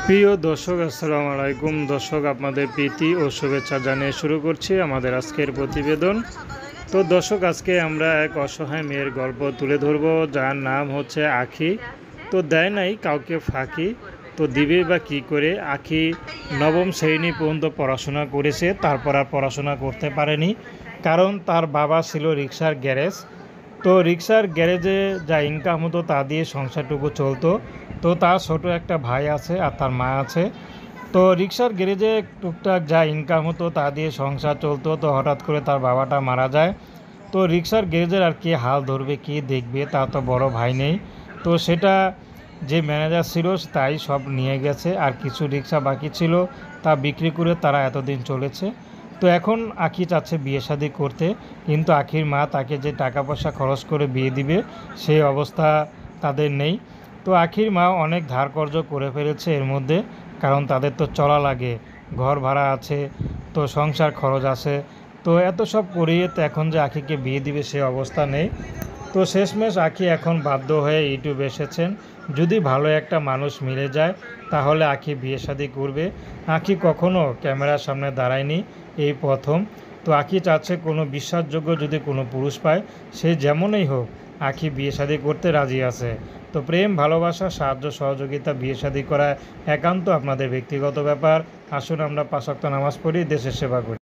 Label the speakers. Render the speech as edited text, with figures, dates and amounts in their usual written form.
Speaker 1: প্রিয় দর্শক, আসসালামু আলাইকুম। দর্শক, আপনাদের প্রীতি ও শুভেচ্ছা জানিয়ে শুরু করছি আমাদের আজকের প্রতিবেদন। তো দর্শক, আজকে আমরা এক অসহায় মেয়ের গল্প তুলে ধরব, যার নাম হচ্ছে আখি। তো দেয় নাই কাউকে ফাঁকি, তো দিবে বা কী করে। আখি নবম শ্রেণী পর্যন্ত পড়াশোনা করেছে, তারপর আর পড়াশোনা করতে পারেনি, কারণ তার বাবা ছিল রিক্সার গ্যারেজ। তো রিক্সার গ্যারেজে যা ইনকাম হতো তা দিয়ে সংসারটুকু চলতো। তো তার ছোট একটা ভাই আছে আর তার মা আছে। তো রিক্সার গ্যারেজে টুকটাক যা ইনকাম হতো তা দিয়ে সংসার চলতো। তো হঠাৎ করে তার বাবাটা মারা যায়। তো রিক্সার গ্যারেজের আর কে হাল ধরবে, কে দেখবে, তা তো বড় ভাই নেই। তো সেটা যে ম্যানেজার ছিল তাই সব নিয়ে গেছে, আর কিছু রিক্সা বাকি ছিল তা বিক্রি করে তারা এতদিন চলেছে। তো এখন আখি চাচ্ছে বিয়ে শাদী করতে, কিন্তু আখির মা তাকে যে টাকা পয়সা খরচ করে বিয়ে দিবে সেই অবস্থা তাদের নেই। তো আখির মা অনেক ধার কর্জ করে ফেলেছে এর মধ্যে, কারণ তাদের তো চলা লাগে, ঘর ভাড়া আছে, তো সংসার খরচ আছে। তো এত সব করিয়ে তো এখন যে আখিকে বিয়ে দিবে সে অবস্থা নেই। তো শেষমেশ আখি এখন বাধ্য হয়ে ইউটিউবে এসেছেন। যদি ভালো একটা মানুষ মিলে যায় তাহলে আখি বিয়ে শাদী করবে। আখি কখনো ক্যামেরার সামনে দাঁড়ায়নি, এই প্রথম। তো আখি চাচ্ছে কোনো বিশ্বাসযোগ্য যদি কোনো পুরুষ পায়, সে যেমনই হোক, আখি বিয়ে শাদী করতে রাজি আছে। তো প্রেম, ভালোবাসা, সাহায্য সহযোগিতা, বিয়ে শাদী করা একান্ত আপনাদের ব্যক্তিগত ব্যাপার। আসুন আমরা 5 ওয়াক্ত নামাজ পড়ি, দেশের সেবা করি।